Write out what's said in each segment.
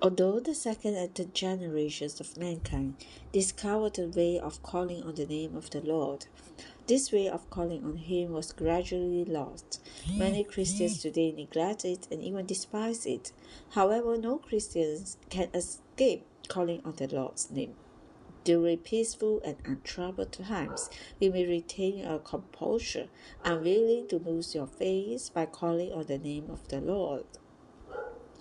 Although the second and third generations of mankind discovered the way of calling on the name of the Lord, this way of calling on Him was gradually lost. Many Christians today neglect it and even despise it. However, no Christians can escape calling on the Lord's name. During peaceful and untroubled times, we may retain our composure, unwilling to lose your faith by calling on the name of the Lord.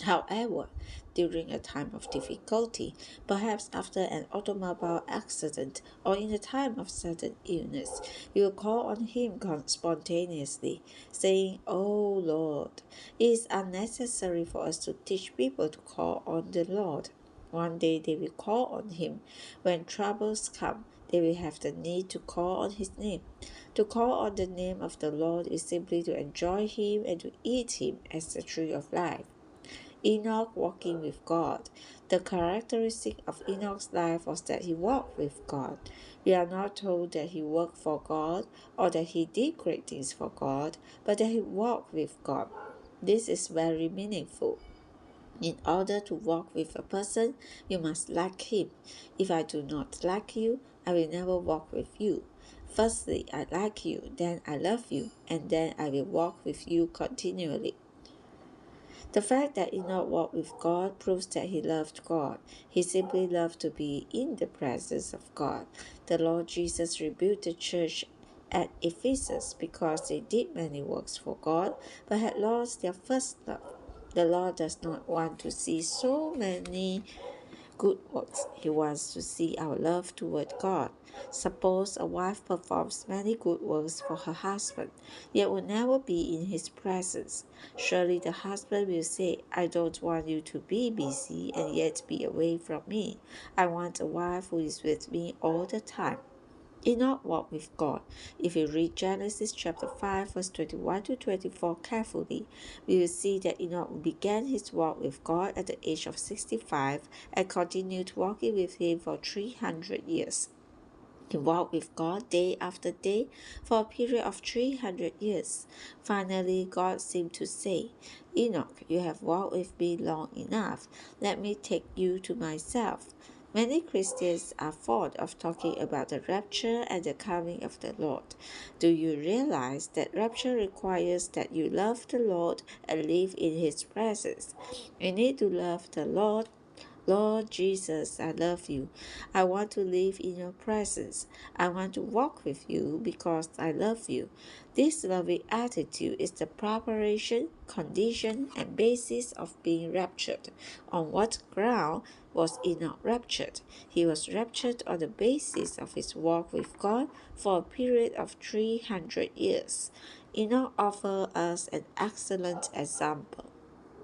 However, during a time of difficulty, perhaps after an automobile accident or in a time of sudden illness, you will call on Him spontaneously, saying, "Oh Lord." It is unnecessary for us to teach people to call on the Lord. One day they will call on Him. When troubles come, they will have the need to call on His name. To call on the name of the Lord is simply to enjoy Him and to eat Him as the tree of life. Enoch walking with God. The characteristic of Enoch's life was that he walked with God. We are not told that he worked for God or that he did great things for God, but that he walked with God. This is very meaningful. In order to walk with a person, you must like him. If I do not like you, I will never walk with you. Firstly, I like you, then I love you, and then I will walk with you continually. The fact that Enoch walked with God proves that he loved God. He simply loved to be in the presence of God. The Lord Jesus rebuked the church at Ephesus because they did many works for God but had lost their first love. The Lord does not want to see so many good works. He wants to see our love toward God. Suppose a wife performs many good works for her husband, yet will never be in his presence. Surely the husband will say, "I don't want you to be busy and yet be away from me. I want a wife who is with me all the time." Enoch walked with God. If we read Genesis chapter 5 verse 21 to 24 carefully, we will see that Enoch began his walk with God at the age of 65 and continued walking with him for 300 years. He walked with God day after day for a period of 300 years. Finally, God seemed to say, "Enoch, you have walked with me long enough. Let me take you to myself." Many Christians are fond of talking about the rapture and the coming of the Lord. Do you realize that rapture requires that you love the Lord and live in His presence? You need to love the Lord. Lord Jesus, I love you. I want to live in your presence. I want to walk with you because I love you. This loving attitude is the preparation, condition, and basis of being raptured. On what ground was Enoch raptured? He was raptured on the basis of his walk with God for a period of 300 years. Enoch offers us an excellent example.